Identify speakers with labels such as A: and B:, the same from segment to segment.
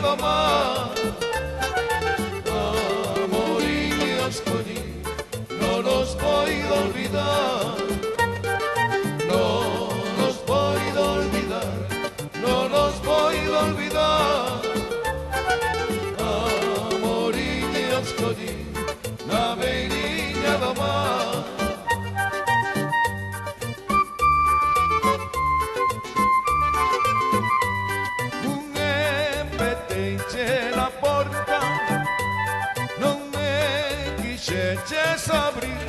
A: do mar. Amorinhos escolhi, não nos pode olvidar. Não nos pode olvidar, não nos pode olvidar. Amorinhos escolhi, na beirinha do mar. Na porta non me quixeches abrir.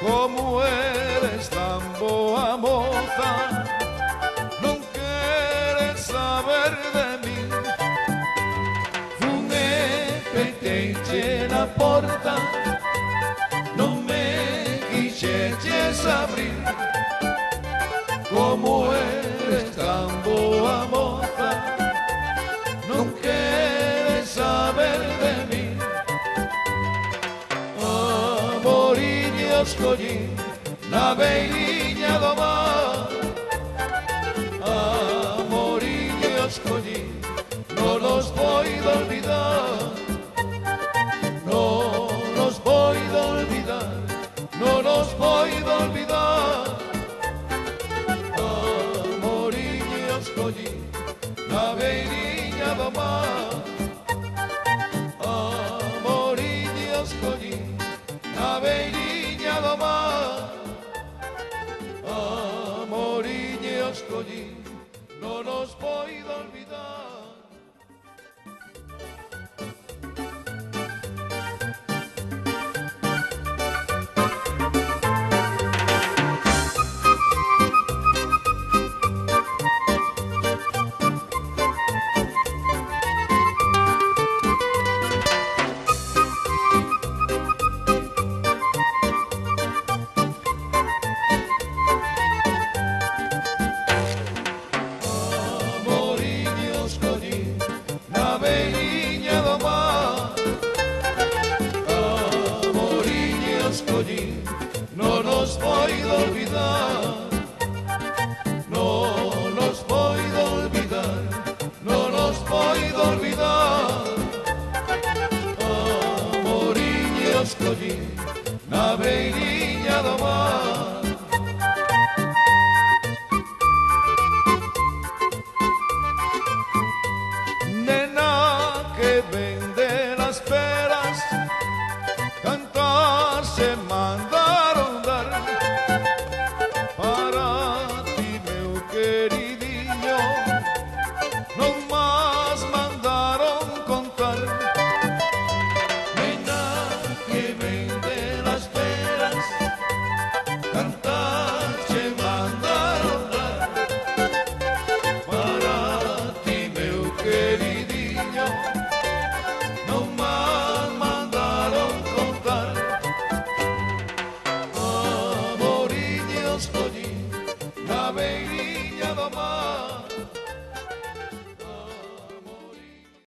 A: Como eres tan boa moza, non queres saber de mí. Fun e peiteche na porta, non me quixeches abrir. Como eres tan boa moza, non queres saber de mí. Amoriño escollí na beiriña do mar. Amoriño escollí, non nos poido olvidar. Non nos poido olvidar, non nos poido olvidar. Amoriño escollí na beiriña do mar. Amoriño escollí na beiriña do mar. Amoriño escollí